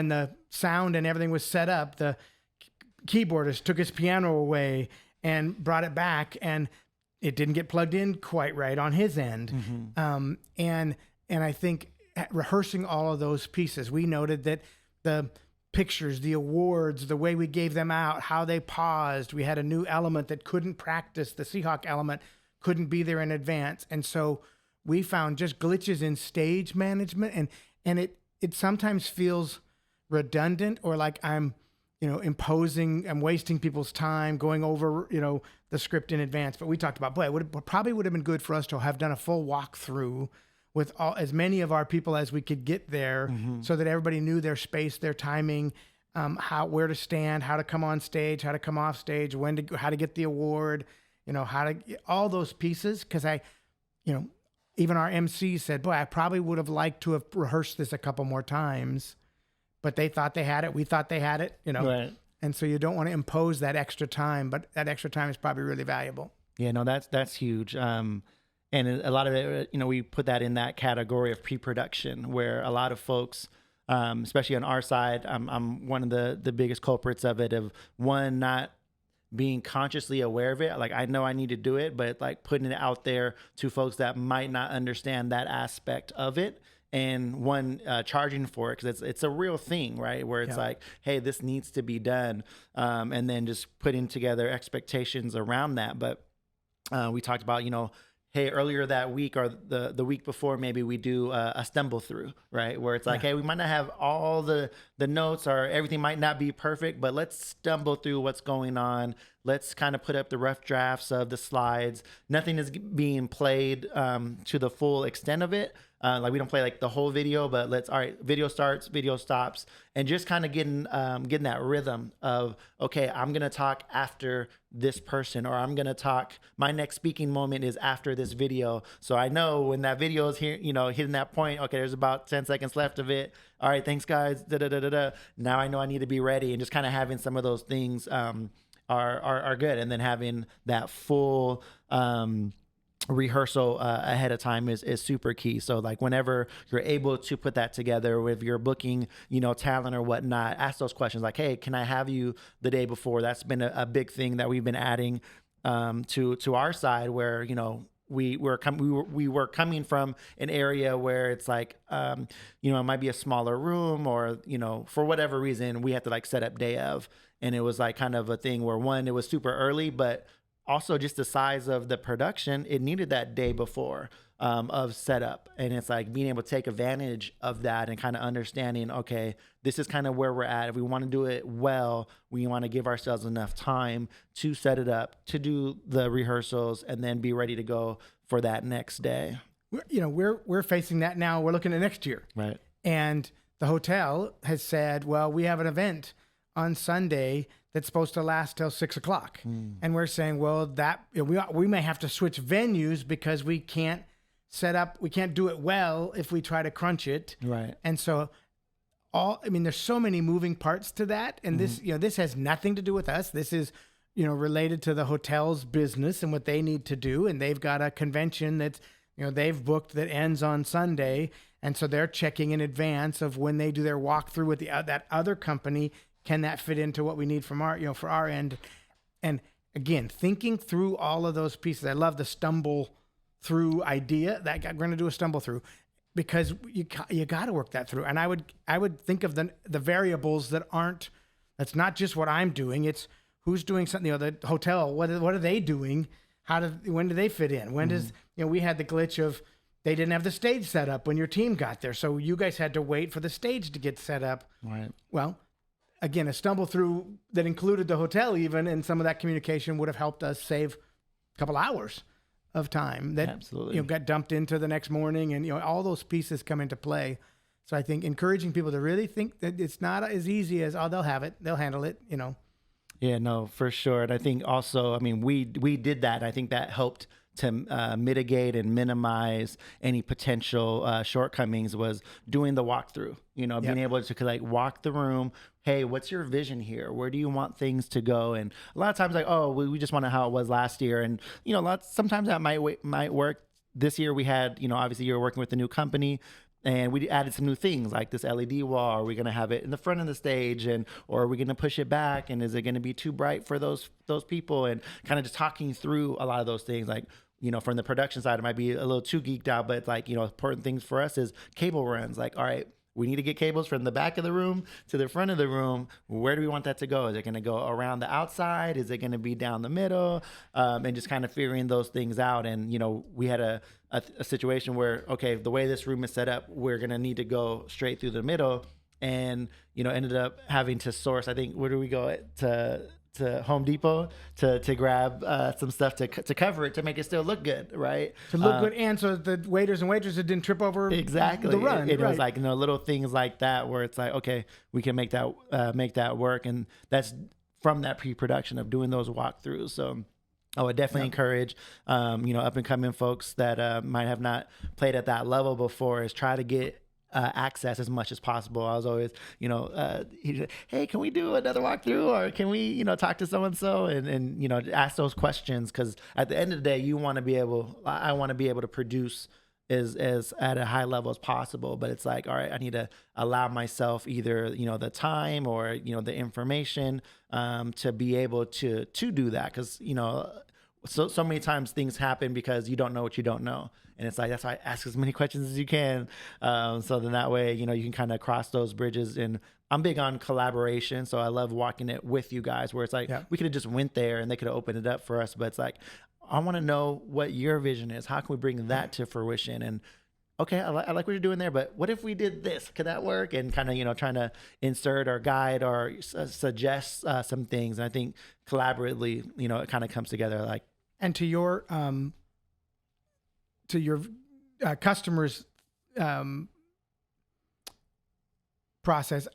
the sound and everything was set up, the keyboardist took his piano away and brought it back, and it didn't get plugged in quite right on his end. And I think rehearsing all of those pieces, we noted that the pictures, the awards, the way we gave them out, how they paused, we had a new element that couldn't practice, the Seahawk element couldn't be there in advance. And so we found just glitches in stage management, and it sometimes feels redundant or like I'm wasting people's time going over, the script in advance. But we talked about, probably would have been good for us to have done a full walkthrough with as many of our people as we could get there, so that everybody knew their space, their timing, where to stand, how to come on stage, how to come off stage, how to get the award, all those pieces. Because even our MC said, I probably would have liked to have rehearsed this a couple more times, but they thought they had it. We thought they had it, Right. And so you don't want to impose that extra time, but that extra time is probably really valuable. Yeah, no, that's huge. And a lot of it, we put that in that category of pre-production, where a lot of folks, especially on our side, I'm one of the biggest culprits of it, of one, not being consciously aware of it. Like, I know I need to do it, but like putting it out there to folks that might not understand that aspect of it. And one, charging for it, because it's a real thing, right? Where it's like, hey, this needs to be done. And then just putting together expectations around that. But we talked about, hey, earlier that week or the week before, maybe we do a stumble through, right? Where it's like, hey, we might not have all the notes, or everything might not be perfect, but let's stumble through what's going on. Let's kind of put up the rough drafts of the slides. Nothing is being played to the full extent of it. Like, we don't play like the whole video, but video starts, video stops, and just kind of getting that rhythm of, okay, I'm going to talk after this person, or I'm going to talk, my next speaking moment is after this video. So I know when that video is here, hitting that point, okay, there's about 10 seconds left of it. All right, thanks guys. Now I know I need to be ready, and just kind of having some of those things are good. And then having that full, rehearsal ahead of time is super key. So like, whenever you're able to put that together with your booking, talent or whatnot, ask those questions like, hey, can I have you the day before? That's been a big thing that we've been adding to our side, where we were coming from an area where it's like, it might be a smaller room, or for whatever reason we had to like set up day of, and it was like kind of a thing where, one, it was super early, but also just the size of the production, it needed that day before of setup. And it's like being able to take advantage of that and kind of understanding, okay, this is kind of where we're at. If we want to do it well, we want to give ourselves enough time to set it up, to do the rehearsals, and then be ready to go for that next day. We're facing that now. We're looking at next year. Right. And the hotel has said, well, we have an event on Sunday that's supposed to last till 6:00. And we're saying, well, that we may have to switch venues because we can't do it well if we try to crunch it. Right. And so there's so many moving parts to that. And this has nothing to do with us. This is, related to the hotel's business and what they need to do. And they've got a convention that's, they've booked that ends on Sunday. And so they're checking in advance of when they do their walkthrough with that other company. Can that fit into what we need from our, for our end? And again, thinking through all of those pieces. I love the stumble through idea. That we're going to do a stumble through, because you got to work that through. And I would think of the variables that's not just what I'm doing. It's who's doing something. The hotel, what are they doing? When do they fit in? When does, we had the glitch of, they didn't have the stage set up when your team got there. So you guys had to wait for the stage to get set up. Right. Well, again, a stumble through that included the hotel even, and some of that communication would have helped us save a couple hours of time that absolutely got dumped into the next morning, and all those pieces come into play. So I think encouraging people to really think that it's not as easy as, they'll have it, they'll handle it, Yeah, no, for sure. And I think also, we did that. And I think that helped mitigate and minimize any potential shortcomings was doing the walkthrough. Being able to like walk the room. Hey, what's your vision here? Where do you want things to go? And a lot of times, like, oh, we just want to how it was last year, and sometimes that might work. This year we had, obviously you're working with a new company. And we added some new things like this LED wall. Are we going to have it in the front of the stage, or are we going to push it back? And is it going to be too bright for those people? And kind of just talking through a lot of those things. Like, from the production side, it might be a little too geeked out, but like, important things for us is cable runs. Like, all right, we need to get cables from the back of the room to the front of the room. Where do we want that to go? Is it going to go around the outside? Is it going to be down the middle? And just kind of figuring those things out. And, we had a situation where, okay, the way this room is set up, we're going to need to go straight through the middle. And, ended up having to source, I think, where do we go to Home Depot to grab some stuff to cover it, to make it still look good, right? To look good, and so the waiters and waitresses didn't trip over exactly the run. It was like little things like that where it's like, okay, we can make that work, and that's from that pre-production of doing those walkthroughs. So I would definitely encourage, up and coming folks that might have not played at that level before, is try to get access as much as possible. I was always, hey, can we do another walkthrough, or can we, talk to so-and-so and ask those questions? Because at the end of the day, I want to be able to produce as at a high level as possible. But it's like, all right, I need to allow myself either, the time or, the information to be able to do that. Because, so many times things happen because you don't know what you don't know. And it's like, that's why I ask as many questions as you can. So then that way, you can kind of cross those bridges. And I'm big on collaboration. So I love walking it with you guys, where it's like, we could have just went there and they could have opened it up for us. But it's like, I want to know what your vision is. How can we bring that to fruition? And okay, I like what you're doing there, but what if we did this? Could that work? And kind of, trying to insert or guide or suggest some things. And I think collaboratively, it kind of comes together like. And to your customers' process,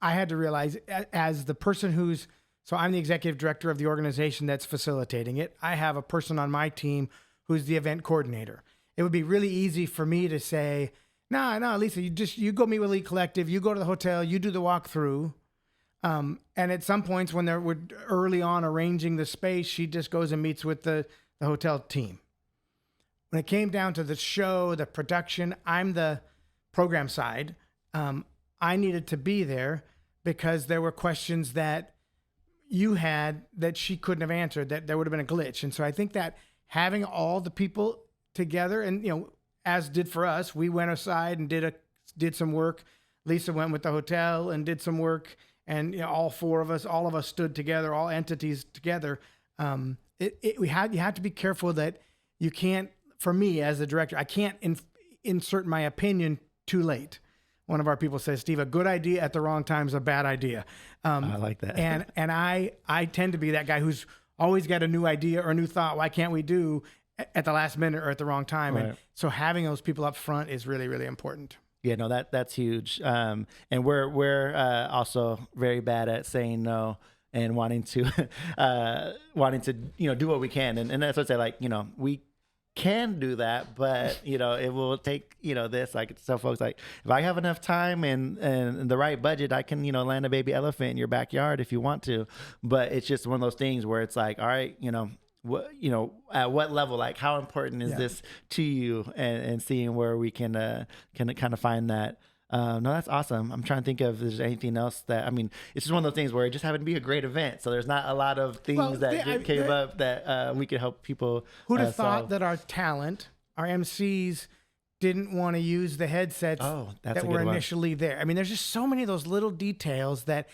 I had to realize, as the person so I'm the executive director of the organization that's facilitating it. I have a person on my team who's the event coordinator. It would be really easy for me to say, no, Lisa, you go meet with Elite Collective, you go to the hotel, you do the walkthrough. And at some points when we're early on arranging the space, she just goes and meets with the hotel team. When it came down to the show, the production, I'm the program side. I needed to be there because there were questions that you had that she couldn't have answered, that there would have been a glitch. And so I think that having all the people together, and, as did for us, we went aside and did some work. Lisa went with the hotel and did some work. And all of us stood together, all entities together. You had to be careful that you can't. For me as the director, I can't insert my opinion too late. One of our people says, "Steve, a good idea at the wrong time is a bad idea." I like that. and I tend to be that guy who's always got a new idea or a new thought. Why can't we do at the last minute or at the wrong time? Right. And so having those people up front is really, really important. Yeah, no, that's huge. And we're also very bad at saying no and wanting to do what we can. And that's what I say, like, we can do that, but it will take this. Like, so folks, like, if I have enough time and the right budget, I can land a baby elephant in your backyard if you want to. But it's just one of those things where it's like, all right, what at what level, like, how important is this to you, and seeing where we can kind of find that. No, that's awesome. I'm trying to think of if there's anything else that, it's just one of those things where it just happened to be a great event. So there's not a lot of things came up that we could help people. Who'd have thought that our talent, our MCs, didn't want to use the headsets that were initially there? There's just so many of those little details that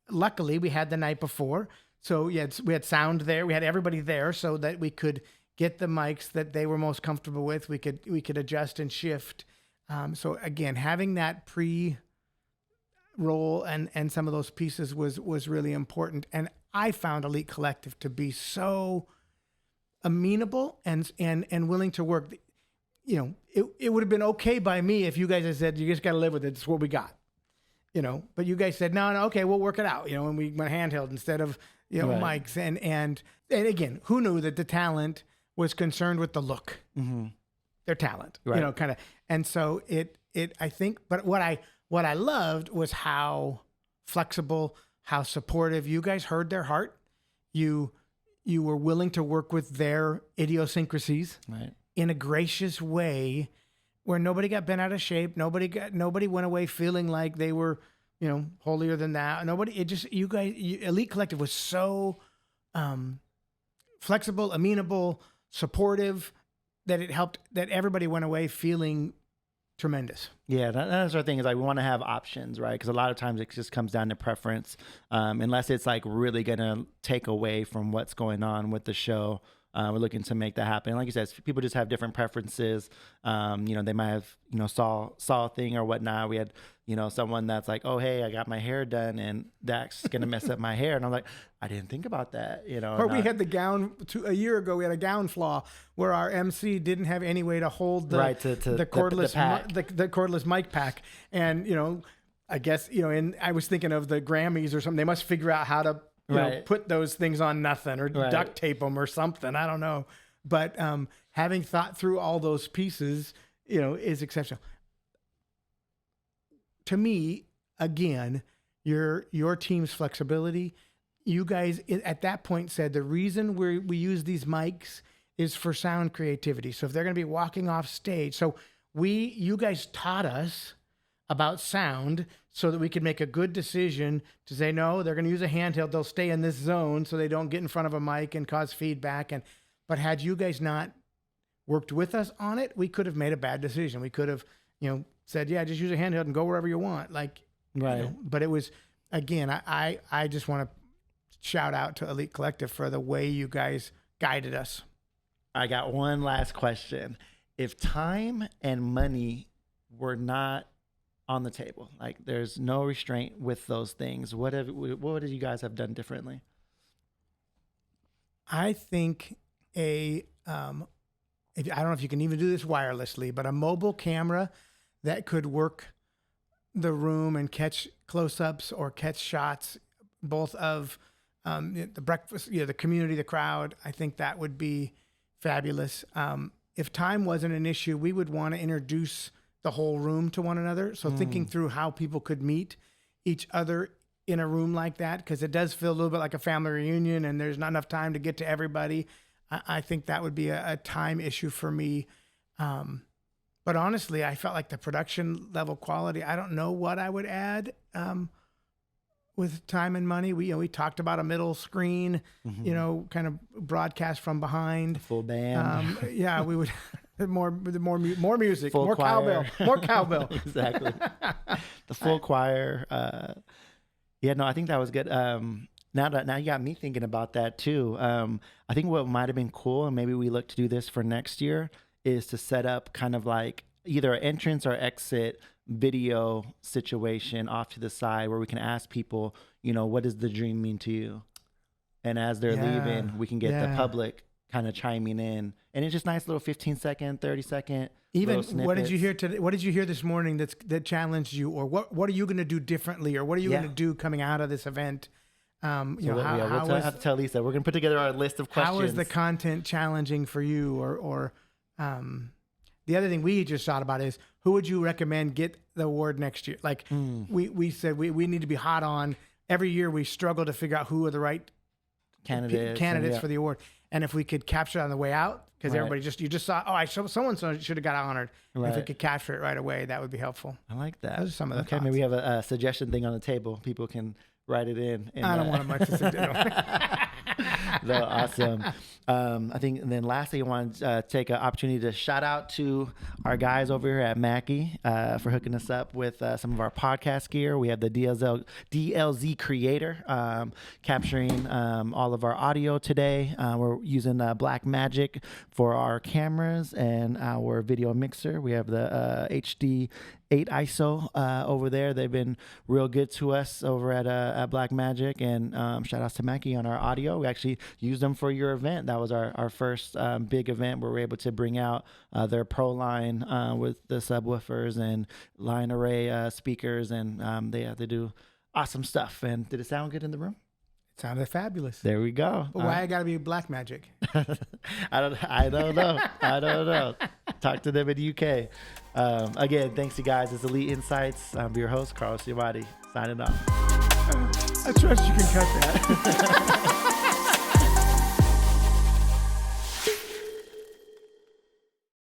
luckily we had the night before. So we had sound there. We had everybody there so that we could get the mics that they were most comfortable with. We could adjust and shift. So again, having that pre-roll and some of those pieces was really important. And I found Elite Collective to be so amenable and willing to work. It would have been okay by me if you guys had said, you just got to live with it. It's what we got. But you guys said, no, okay, we'll work it out. And we went handheld instead of mics. And again, who knew that the talent was concerned with the look, their talent, Right. kind of. And so I think, but what I loved was how flexible, how supportive. You guys heard their heart. You were willing to work with their idiosyncrasies Right. in a gracious way, where nobody got bent out of shape. Nobody went away feeling like they were, holier than that. You guys, Elite Collective was so flexible, amenable, supportive, that it helped, that everybody went away feeling tremendous. Yeah, that's our thing, is like we want to have options, right? Because a lot of times it just comes down to preference, unless it's like really gonna take away from what's going on with the show. We're looking to make that happen. Like you said, people just have different preferences. They might have saw a thing or whatnot. We had someone that's like, oh hey, I got my hair done and that's gonna mess up my hair, and I'm like, I didn't think about that. Or we had the gown a year ago. We had a gown flaw where our MC didn't have any way to hold the the cordless mic pack, and I guess and I was thinking of the Grammys or something. They must figure out how to put those things on nothing, or duct tape them or something. I don't know, but having thought through all those pieces, is exceptional. To me, again, your team's flexibility. You guys at that point said the reason we use these mics is for sound creativity. So if they're going to be walking off stage, so you guys taught us about sound so that we could make a good decision to say, no, they're going to use a handheld. They'll stay in this zone so they don't get in front of a mic and cause feedback. But had you guys not worked with us on it, we could have made a bad decision. We could have, said, yeah, just use a handheld and go wherever you want. But it was, again, I just want to shout out to Elite Collective for the way you guys guided us. I got one last question. If time and money were not on the table, like there's no restraint with those things, what would you guys have done differently? I think I don't know if you can even do this wirelessly, but a mobile camera that could work the room and catch close-ups or catch shots, both of the breakfast, the community, the crowd. I think that would be fabulous. If time wasn't an issue, we would want to introduce the whole room to one another. So thinking through how people could meet each other in a room like that, because it does feel a little bit like a family reunion and there's not enough time to get to everybody. I think that would be a time issue for me. But honestly, I felt like the production level quality, I don't know what I would add with time and money. We talked about a middle screen, kind of broadcast from behind. Full band. Yeah, we would more music, Full more choir. more cowbell. Exactly. The full choir. I think that was good. Now you got me thinking about that too. I think what might have been cool, and maybe we look to do this for next year, is to set up kind of like either an entrance or exit video situation off to the side where we can ask people, what does the dream mean to you? And as they're leaving, we can get the public kind of chiming in. And it's just nice little 15-second, 30-second. Even what did you hear today? What did you hear this morning that challenged you? Or what are you going to do differently? Or what are you going to do coming out of this event? We'll have to tell Lisa. We're going to put together our list of questions. How is the content challenging for you? Or the other thing we just thought about is, who would you recommend get the award next year? Like we said, we need to be hot on. Every year we struggle to figure out who are the right candidates for the award. And if we could capture it on the way out, because everybody you just saw, someone should have got honored. Right. If we could capture it right away, that would be helpful. I like that. Those are some of the thoughts. Maybe we have a suggestion thing on the table. People can write it in. I don't want much to say. No, awesome. I think, and then lastly, I want to take an opportunity to shout out to our guys over here at Mackie for hooking us up with some of our podcast gear. We have the DLZ Creator capturing all of our audio today. We're using Black Magic for our cameras and our video mixer. We have the HD 8 ISO over there. They've been real good to us over at Black Magic, and shout outs to Mackie on our audio. We actually used them for your event. That was our first big event where we were able to bring out their Pro line with the subwoofers and line array speakers, and they do awesome stuff. And did it sound good in the room? Sounded fabulous. There we go. But why I got to be black magic? I don't know. Talk to them in UK. Again, thanks you guys. It's Elite Insights. I'm your host, Carlos Imani, signing off. I trust you can cut that.